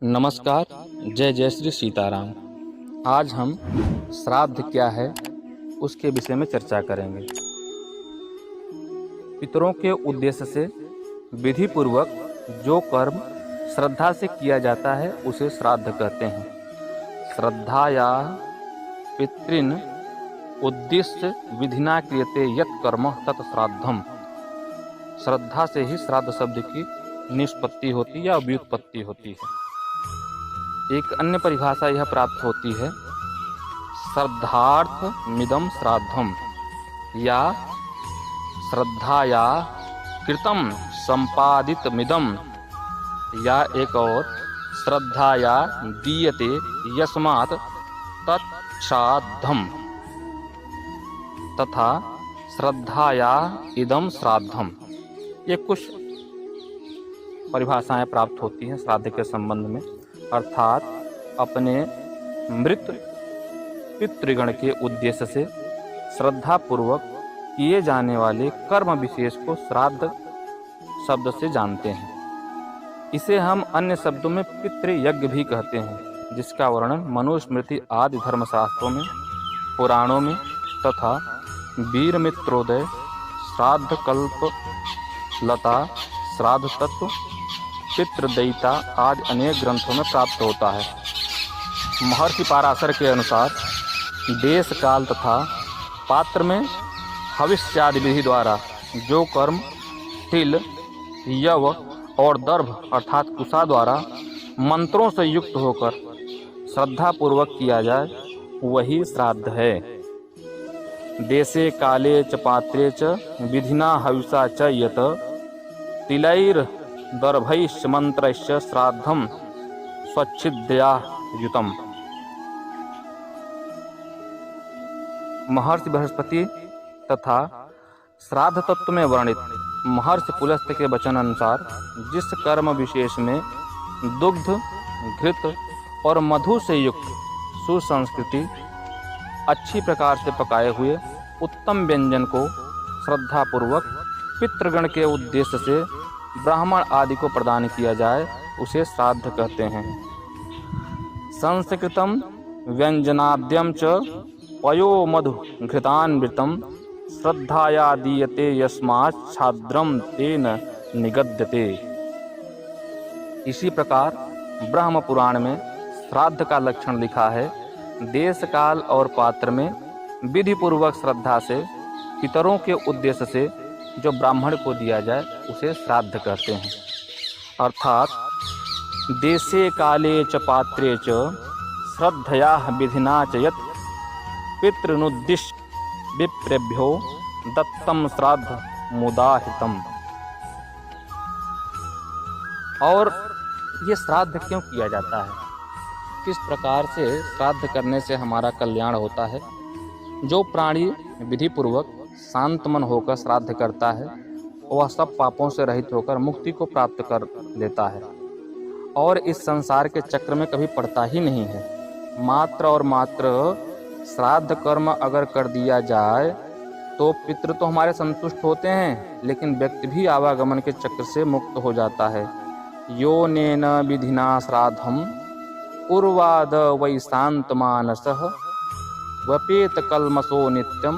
नमस्कार। जय जय श्री सीताराम। आज हम श्राद्ध क्या है उसके विषय में चर्चा करेंगे। पितरों के उद्देश्य से विधि पूर्वक जो कर्म श्रद्धा से किया जाता है उसे श्राद्ध कहते हैं। श्रद्धा या पितृन उद्देश्य विधिना क्रियते यत् कर्म तत् श्राद्धम। श्रद्धा से ही श्राद्ध शब्द की निष्पत्ति होती या व्युत्पत्ति होती है। एक अन्य परिभाषा यह प्राप्त होती है, श्रद्धार्थ मिदम श्राद्धम, या श्रद्धाया कृतम संपादित मिदम, या एक और श्रद्धाया दीयते यस्मात् तत्श्राद्धम, तथा श्रद्धाया इदम श्राद्धम। ये कुछ परिभाषाएं प्राप्त होती हैं श्राद्ध के संबंध में, अर्थात अपने मृत पितृगण के उद्देश्य से श्रद्धापूर्वक किए जाने वाले कर्म विशेष को श्राद्ध शब्द से जानते हैं। इसे हम अन्य शब्दों में पितृयज्ञ भी कहते हैं, जिसका वर्णन मनुस्मृति आदि धर्मशास्त्रों में, पुराणों में तथा वीरमित्रोदय, श्राद्ध कल्प लता, श्राद्ध तत्व, पितृदयिता आदि अनेक ग्रंथों में प्राप्त होता है। महर्षि पाराशर के अनुसार देश काल तथा पात्र में हविष्यादि विधि द्वारा जो कर्म तिल, यव और दर्भ अर्थात कुशा द्वारा मंत्रों से युक्त होकर श्रद्धापूर्वक किया जाए वही श्राद्ध है। देशे काले च पात्रे च विधिना हविषा च यत तिलैर दर्भैश्च मंत्रैश्च श्राद्धम स्वच्छिद्या युतम। महर्षि बृहस्पति तथा श्राद्ध तत्व में वर्णित महर्षि पुलस्त्य के वचन अनुसार जिस कर्म विशेष में दुग्ध, घृत और मधु से युक्त सुसंस्कृति अच्छी प्रकार से पकाए हुए उत्तम व्यंजन को श्रद्धापूर्वक पितृगण के उद्देश्य से ब्राह्मण आदि को प्रदान किया जाए उसे श्राद्ध कहते हैं। संस्कृतम व्यंजनाद्यम च पयो मधु घृतान्वितम श्रद्धाया दीयते यस्मात् छाद्रम तेन निगद्यते। इसी प्रकार ब्रह्म पुराण में श्राद्ध का लक्षण लिखा है, देश काल और पात्र में विधि पूर्वक श्रद्धा से पितरों के उद्देश्य से जो ब्राह्मण को दिया जाए उसे श्राद्ध कहते हैं। अर्थात देशे काले च पात्रे च श्रद्धया विधिना च यत् पितृनुद्दिश्य विप्रेभ्यो दत्तम श्राद्ध मुदाहितम। और ये श्राद्ध क्यों किया जाता है, किस प्रकार से श्राद्ध करने से हमारा कल्याण होता है। जो प्राणी विधि पूर्वक शांत मन होकर श्राद्ध करता है वह सब पापों से रहित होकर मुक्ति को प्राप्त कर लेता है और इस संसार के चक्र में कभी पड़ता ही नहीं है। मात्र और मात्र श्राद्ध कर्म अगर कर दिया जाए तो पितृ तो हमारे संतुष्ट होते हैं, लेकिन व्यक्ति भी आवागमन के चक्र से मुक्त हो जाता है। यो नेन विधिना श्राद्धम उर्वाद वै शांत मानसः वपेत कल्मषो नित्यम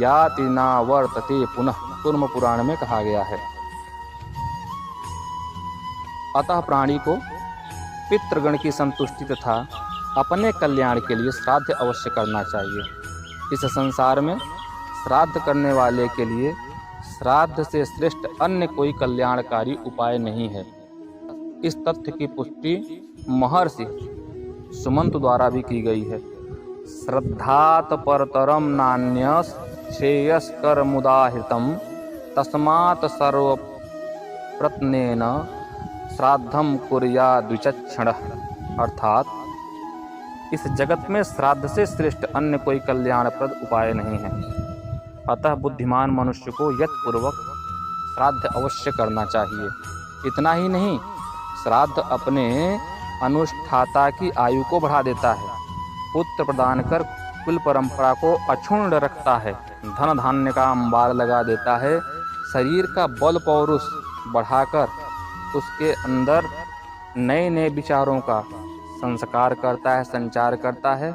याति न वर्तते पुनः, कूर्म पुराण में कहा गया है। अतः प्राणी को पितृगण की संतुष्टि तथा अपने कल्याण के लिए श्राद्ध अवश्य करना चाहिए। इस संसार में श्राद्ध करने वाले के लिए श्राद्ध से श्रेष्ठ अन्य कोई कल्याणकारी उपाय नहीं है। इस तथ्य की पुष्टि महर्षि सुमंत द्वारा भी की गई है। श्रद्धात परतरम नान्यस श्रेयस्कर मुदाहितम तस्मात् सर्वप्रत्नेन श्राद्धम कुर्याद् विचक्षणः। अर्थात इस जगत में श्राद्ध से श्रेष्ठ अन्य कोई कल्याणप्रद उपाय नहीं है। अतः बुद्धिमान मनुष्य को यत्पूर्वक श्राद्ध अवश्य करना चाहिए। इतना ही नहीं, श्राद्ध अपने अनुष्ठाता की आयु को बढ़ा देता है, पुत्र प्रदान कर कुल परंपरा को अक्षुण्ण रखता है, धन धान्य का अंबार लगा देता है, शरीर का बल पौरुष बढ़ाकर उसके अंदर नए नए विचारों का संस्कार करता है, संचार करता है,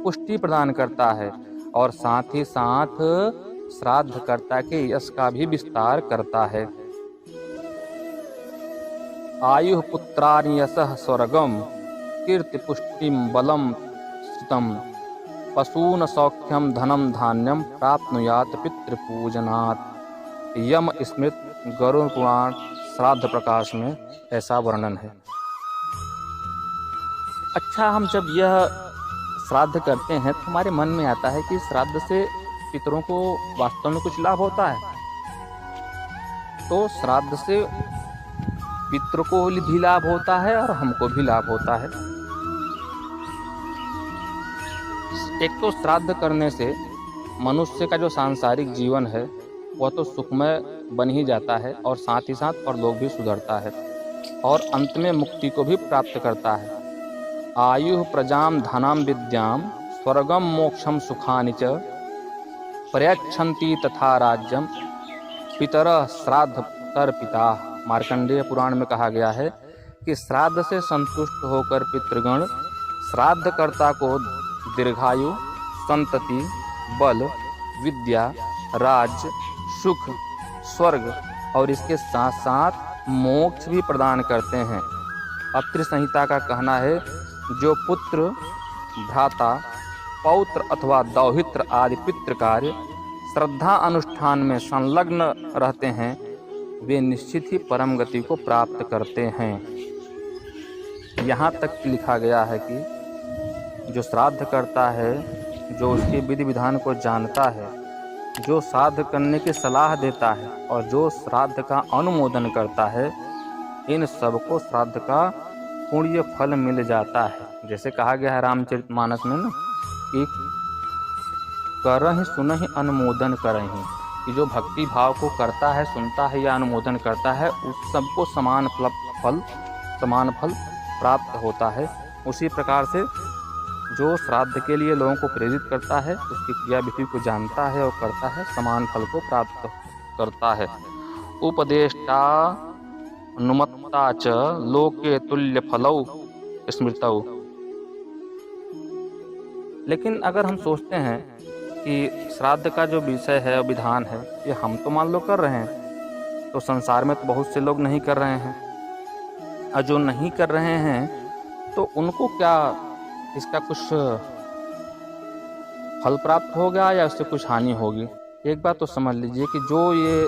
पुष्टि प्रदान करता है और साथ ही साथ श्राद्धकर्ता के यश का भी विस्तार करता है। आयुः पुत्राणि यशः स्वर्गम कीर्ति पुष्टिम बलम श्रितम पशून सौख्यम धनम धान्यम प्राप्नुयात पितृपूजनात्। यम स्मृत गरुड़ पुराण श्राद्ध प्रकाश में ऐसा वर्णन है। अच्छा, हम जब यह श्राद्ध करते हैं तो हमारे मन में आता है कि श्राद्ध से पितरों को वास्तव में कुछ लाभ होता है। तो श्राद्ध से पितरों को भी लाभ होता है और हमको भी लाभ होता है। एक तो श्राद्ध करने से मनुष्य का जो सांसारिक जीवन है वह तो सुखमय बन ही जाता है और साथ ही साथ परलोक भी सुधरता है और अंत में मुक्ति को भी प्राप्त करता है। आयुः प्रजाम धनाम विद्याम स्वर्गम मोक्षम सुखानि च प्रयच्छन्ति तथा राज्यम पितरः श्राद्ध तर्पिता। मार्कंडेय पुराण में कहा गया है कि श्राद्ध से संतुष्ट होकर पितृगण श्राद्धकर्ता को दीर्घायु, संतति, बल, विद्या, राज्य, सुख, स्वर्ग और इसके साथ साथ मोक्ष भी प्रदान करते हैं। अत्रि संहिता का कहना है, जो पुत्र, भ्राता, पौत्र अथवा दौहित्र आदि पितृ कार्य श्रद्धा अनुष्ठान में संलग्न रहते हैं वे निश्चित ही परम गति को प्राप्त करते हैं। यहाँ तक लिखा गया है कि जो श्राद्ध करता है, जो उसके विधि विधान को जानता है, जो श्राद्ध करने की सलाह देता है और जो श्राद्ध का अनुमोदन करता है, इन सबको श्राद्ध का पुण्य फल मिल जाता है। जैसे कहा गया है रामचरितमानस में ना कि करहि सुनहि अनुमोदन करहि, कि जो भक्ति भाव को करता है, सुनता है या अनुमोदन करता है, उस सबको समान फल प्राप्त होता है। उसी प्रकार से जो श्राद्ध के लिए लोगों को प्रेरित करता है, उसकी क्रिया विधि को जानता है और करता है, समान फल को प्राप्त करता है। उपदेष्टा नुमत्ता च लोके तुल्य फलौ स्मृतौ। लेकिन अगर हम सोचते हैं कि श्राद्ध का जो विषय है और विधान है ये हम तो मान लो कर रहे हैं, तो संसार में तो बहुत से लोग नहीं कर रहे हैं, और जो नहीं कर रहे हैं तो उनको क्या इसका कुछ फल प्राप्त होगा या उससे कुछ हानि होगी? एक बात तो समझ लीजिए कि जो ये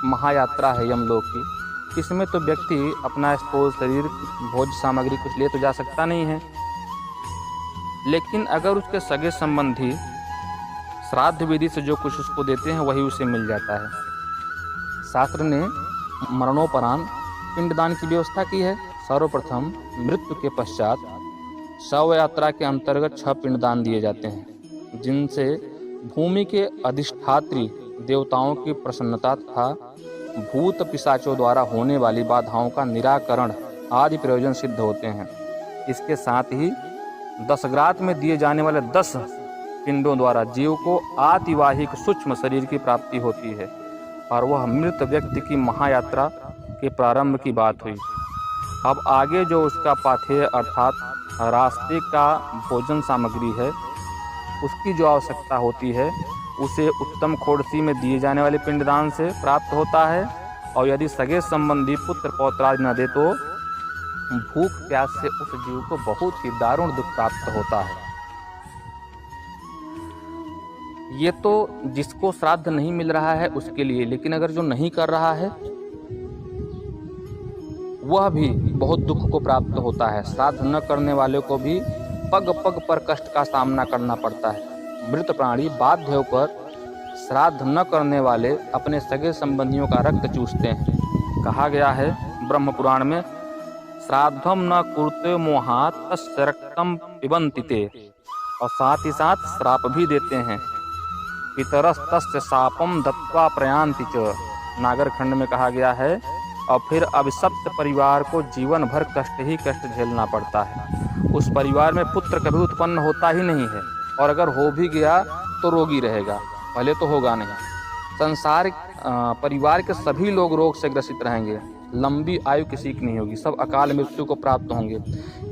महायात्रा है यमलोक की, इसमें तो व्यक्ति अपना स्पोज शरीर, भोज्य सामग्री कुछ ले तो जा सकता नहीं है, लेकिन अगर उसके सगे संबंधी श्राद्ध विधि से जो कुछ उसको देते हैं वही उसे मिल जाता है। शास्त्र ने मरणोपरांत पिंडदान की व्यवस्था की है। सर्वप्रथम मृत्यु के पश्चात शव यात्रा के अंतर्गत 6 पिंडदान दिए जाते हैं, जिनसे भूमि के अधिष्ठात्री देवताओं की प्रसन्नता तथा भूत पिशाचों द्वारा होने वाली बाधाओं का निराकरण आदि प्रयोजन सिद्ध होते हैं। इसके साथ ही दशग्रात में दिए जाने वाले 10 पिंडों द्वारा जीव को आतिवाहिक सूक्ष्म शरीर की प्राप्ति होती है, और वह मृत व्यक्ति की महायात्रा के प्रारंभ की बात हुई। अब आगे जो उसका पाथेय अर्थात रास्ते का भोजन सामग्री है, उसकी जो आवश्यकता होती है उसे उत्तम खोड़सी में दिए जाने वाले पिंडदान से प्राप्त होता है, और यदि सगे संबंधी पुत्र पौत्रादि न दे तो भूख प्यास से उस जीव को बहुत ही दारुण दुख प्राप्त होता है। ये तो जिसको श्राद्ध नहीं मिल रहा है उसके लिए, लेकिन अगर जो नहीं कर रहा है वह भी बहुत दुख को प्राप्त होता है। श्राद्ध न करने वाले को भी पग पग पर कष्ट का सामना करना पड़ता है। मृत प्राणी बाध्य होकर श्राद्ध न करने वाले अपने सगे संबंधियों का रक्त चूसते हैं। कहा गया है ब्रह्म पुराण में, श्राद्धम न कुरुते मोहात तस्य रक्तम पिबन्ति ते, और साथ ही साथ श्राप भी देते हैं। पितरस्तस्य शापम दत्वा प्रयान्ति च, नागर खंड में कहा गया है, और फिर अभिशप्त परिवार को जीवन भर कष्ट ही कष्ट झेलना पड़ता है। उस परिवार में पुत्र कभी उत्पन्न होता ही नहीं है, और अगर हो भी गया तो रोगी रहेगा, पहले तो होगा नहीं। संसार परिवार के सभी लोग रोग से ग्रसित रहेंगे, लंबी आयु किसी की नहीं होगी, सब अकाल मृत्यु को प्राप्त होंगे।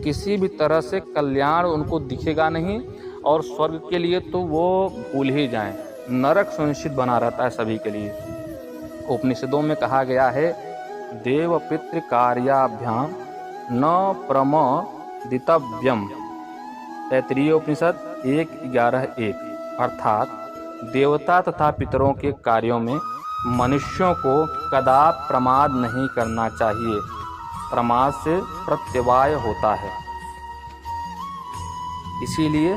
किसी भी तरह से कल्याण उनको दिखेगा नहीं, और स्वर्ग के लिए तो वो भूल ही जाएं। नरक सुनिश्चित बना रहता है सभी के लिए। उपनिषदों में कहा गया है, देव पितृ कार्याभ्याम न प्रमदितव्यम। तैत्तिरीय उपनिषद 1:11-1। अर्थात देवता तथा पितरों के कार्यों में मनुष्यों को कदापि प्रमाद नहीं करना चाहिए। प्रमाद से प्रत्यवाय होता है। इसीलिए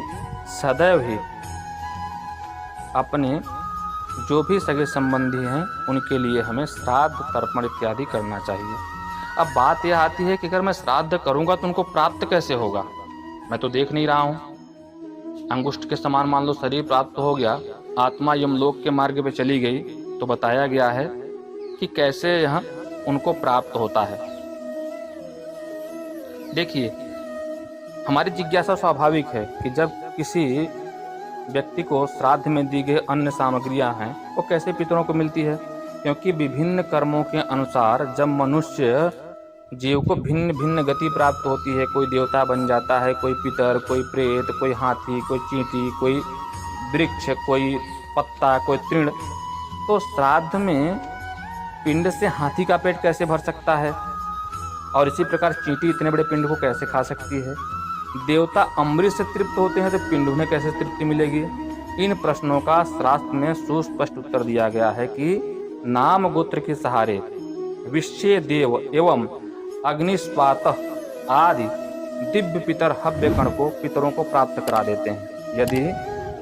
सदैव ही अपने जो भी सगे संबंधी हैं उनके लिए हमें श्राद्ध तर्पण इत्यादि करना चाहिए। अब बात यह आती है कि अगर मैं श्राद्ध करूंगा तो उनको प्राप्त कैसे होगा? मैं तो देख नहीं रहा हूँ। अंगुष्ठ के समान मान लो शरीर प्राप्त हो गया, आत्मा यमलोक के मार्ग पे चली गई, तो बताया गया है कि कैसे यहाँ उनको प्राप्त होता है। देखिए, हमारी जिज्ञासा स्वाभाविक है कि जब किसी व्यक्ति को श्राद्ध में दी गई अन्य सामग्रियां हैं वो कैसे पितरों को मिलती है, क्योंकि विभिन्न कर्मों के अनुसार जब मनुष्य जीव को भिन्न भिन्न गति प्राप्त होती है, कोई देवता बन जाता है, कोई पितर, कोई प्रेत, कोई हाथी, कोई चींटी, कोई वृक्ष, कोई पत्ता, कोई तृण, तो श्राद्ध में पिंड से हाथी का पेट कैसे भर सकता है, और इसी प्रकार चींटी इतने बड़े पिंड को कैसे खा सकती है? देवता अमृत से तृप्त होते हैं तो पिंड उन्हें कैसे तृप्ति मिलेगी? इन प्रश्नों का शास्त्र में सुस्पष्ट उत्तर दिया गया है कि नाम गोत्र के सहारे विश्व देव एवं अग्निस्वात आदि दिव्य पितर हव्य कण को पितरों को प्राप्त करा देते हैं। यदि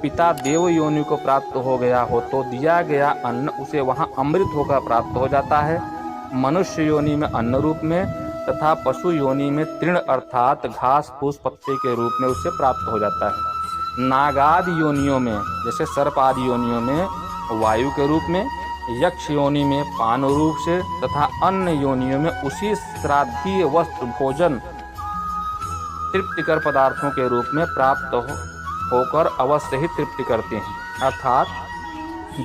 पिता देव योनि को प्राप्त हो गया हो तो दिया गया अन्न उसे वहां अमृत होकर प्राप्त हो जाता है। मनुष्य योनि में अन्न रूप में तथा पशु योनि में तृण अर्थात घास फूस पत्ते के रूप में उसे प्राप्त हो जाता है। नागादि योनियों में जैसे सर्प आदि योनियों में वायु के रूप में, यक्ष योनि में पान रूप से तथा अन्य योनियों में उसी श्राद्धीय वस्त्र भोजन तृप्तिकर पदार्थों के रूप में प्राप्त होकर अवश्य ही तृप्ति करते हैं। अर्थात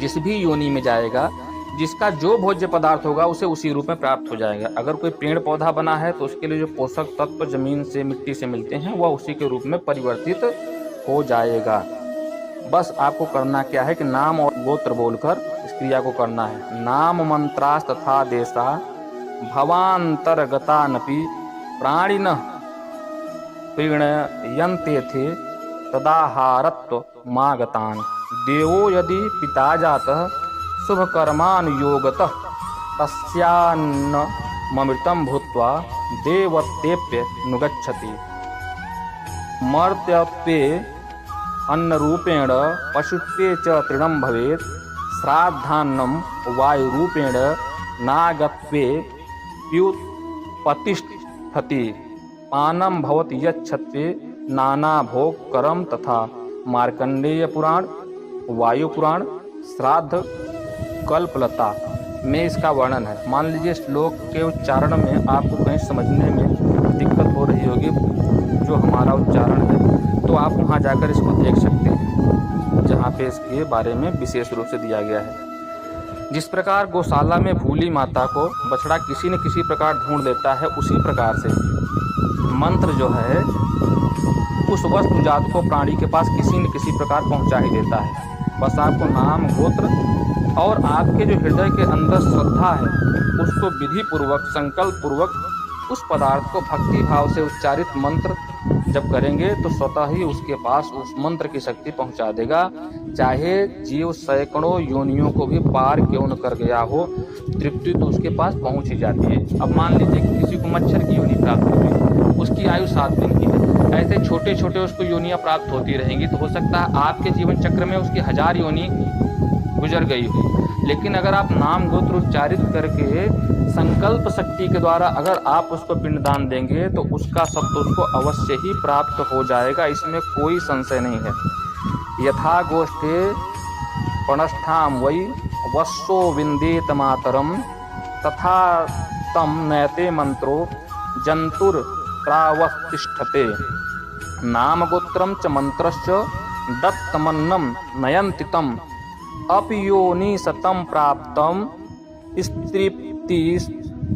जिस भी योनि में जाएगा जिसका जो भोज्य पदार्थ होगा उसे उसी रूप में प्राप्त हो जाएगा। अगर कोई पेड़ पौधा बना है तो उसके लिए जो पोषक तत्व जमीन से मिट्टी से मिलते हैं वह उसी के रूप में परिवर्तित हो जाएगा। बस आपको करना क्या है कि नाम और गोत्र बोलकर इस क्रिया को करना है। नाम मंत्रास तथा देशा भवांतरगतानपि प्राणिनः प्रीणयन्ते थे तदाहारत्व मागतान। देवो यदि पिता जातः शुभकर्मानुयोगतः तस्यान्नमृतं भूत्वा देवतेप्य नुगच्छति। मर्त्यत्वे अन्नरूपेण पशुत्वे च तृणं भवेत्। श्राद्धान्नं वायुरूपेण नागत्वे व्युत्पतिष्ठति। पानं भवति यच्छत्वे नानाभोगकरं तथा। मार्कंडेय पुराण, वायु पुराण, श्राद्ध कल्पलता में इसका वर्णन है। मान लीजिए श्लोक के उच्चारण में आपको कहीं समझने में दिक्कत हो रही होगी जो हमारा उच्चारण है, तो आप वहाँ जाकर इसको देख सकते हैं जहाँ पे इसके बारे में विशेष रूप से दिया गया है। जिस प्रकार गौशाला में भूली माता को बछड़ा किसी न किसी प्रकार ढूंढ लेता है, उसी प्रकार से मंत्र जो है उस वस्तु जात को प्राणी के पास किसी न किसी प्रकार पहुँचा ही देता है। बस आपको नाम गोत्र और आपके जो हृदय के अंदर श्रद्धा है उसको विधि पूर्वक संकल्प पूर्वक उस पदार्थ को भक्ति भाव से उच्चारित मंत्र जब करेंगे तो स्वतः ही उसके पास उस मंत्र की शक्ति पहुंचा देगा। चाहे जीव सैकड़ों योनियों को भी पार क्यों न कर गया हो, तृप्ति तो उसके पास पहुंच ही जाती है। अब मान लीजिए कि किसी को मच्छर की योनि प्राप्त हो गई, उसकी आयु 7 दिन की है, ऐसे छोटे छोटे उसको योनियां प्राप्त होती रहेंगी तो हो सकता है आपके जीवन चक्र में उसकी 1000 योनि गुजर गई हो। लेकिन अगर आप नाम गोत्र उच्चारित करके संकल्प शक्ति के द्वारा अगर आप उसको पिंडदान देंगे तो उसका शब्द उसको अवश्य ही प्राप्त हो जाएगा, इसमें कोई संशय नहीं है। यथा गोष्ठे पणष्ठाम वै वस्सो विंदेत मातरम तथा तम नयते मंत्रो जंतुर प्रावतिष्ठते। नाम गोत्रम च मंत्रश्च दत्तमन्नम नयन्ति तम अपयोनि सतम प्राप्तम स्त्रीप्ति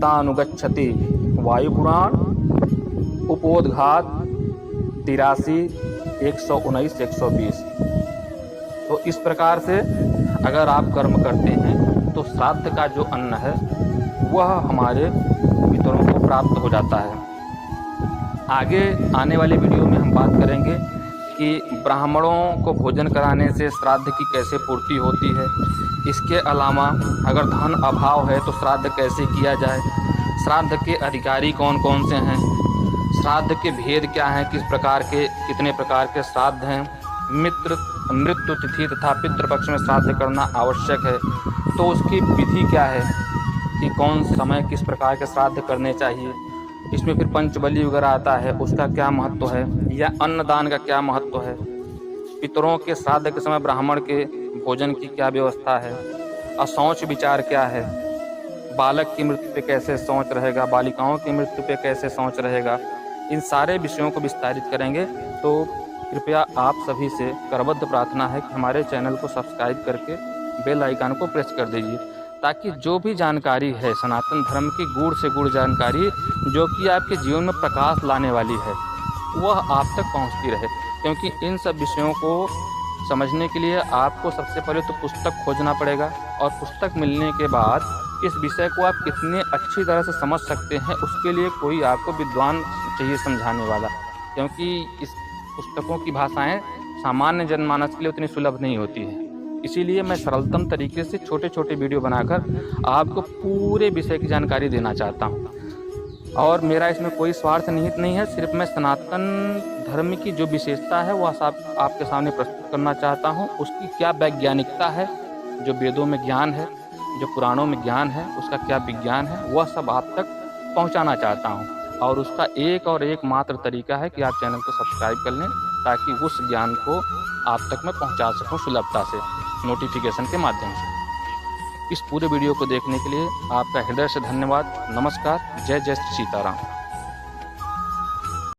तानुगच्छति। वायुपुराण उपोद्घात 83, 119, 120। तो इस प्रकार से अगर आप कर्म करते हैं तो श्राद्ध का जो अन्न है वह हमारे पितरों को प्राप्त हो जाता है। आगे आने वाले वीडियो में हम बात करेंगे कि ब्राह्मणों को भोजन कराने से श्राद्ध की कैसे पूर्ति होती है। इसके अलावा अगर धन अभाव है तो श्राद्ध कैसे किया जाए, श्राद्ध के अधिकारी कौन कौन से हैं, श्राद्ध के भेद क्या हैं, कितने प्रकार के श्राद्ध हैं, मृत्यु तिथि तथा पितृपक्ष में श्राद्ध करना आवश्यक है तो उसकी विधि क्या है कि कौन समय किस प्रकार के श्राद्ध करने चाहिए। इसमें फिर पंचबली वगैरह आता है, उसका क्या महत्व है, या अन्नदान का क्या महत्व है, पितरों के श्राद्ध के समय ब्राह्मण के भोजन की क्या व्यवस्था है, अशौच विचार क्या है, बालक की मृत्यु पे कैसे शौच रहेगा, बालिकाओं की मृत्यु पे कैसे शौच रहेगा, इन सारे विषयों को विस्तारित करेंगे। तो कृपया आप सभी से करबद्ध प्रार्थना है कि हमारे चैनल को सब्सक्राइब करके बेल आइकन को प्रेस कर दीजिए, ताकि जो भी जानकारी है सनातन धर्म की गूढ़ से गूढ़ जानकारी जो कि आपके जीवन में प्रकाश लाने वाली है वह आप तक पहुंचती रहे। क्योंकि इन सब विषयों को समझने के लिए आपको सबसे पहले तो पुस्तक खोजना पड़ेगा, और पुस्तक मिलने के बाद इस विषय को आप कितने अच्छी तरह से समझ सकते हैं उसके लिए कोई आपको विद्वान चाहिए समझाने वाला। क्योंकि इस पुस्तकों की भाषाएं सामान्य जनमानस के लिए उतनी सुलभ नहीं होती है। इसीलिए मैं सरलतम तरीके से छोटे छोटे वीडियो बनाकर आपको पूरे विषय की जानकारी देना चाहता हूँ। और मेरा इसमें कोई स्वार्थ निहित नहीं है, सिर्फ मैं सनातन धर्म की जो विशेषता है वह आपके सामने प्रस्तुत करना चाहता हूँ। उसकी क्या वैज्ञानिकता है, जो वेदों में ज्ञान है, जो पुराणों में ज्ञान है, उसका क्या विज्ञान है, वह सब आप तक पहुँचाना चाहता हूँ। और उसका एक और एक मात्र तरीका है कि आप चैनल को सब्सक्राइब कर लें, ताकि उस ज्ञान को आप तक मैं पहुँचा सकूँ सुलभता से, नोटिफिकेशन के माध्यम से। इस पूरे वीडियो को देखने के लिए आपका हृदय से धन्यवाद। नमस्कार। जय जय श्री सीताराम।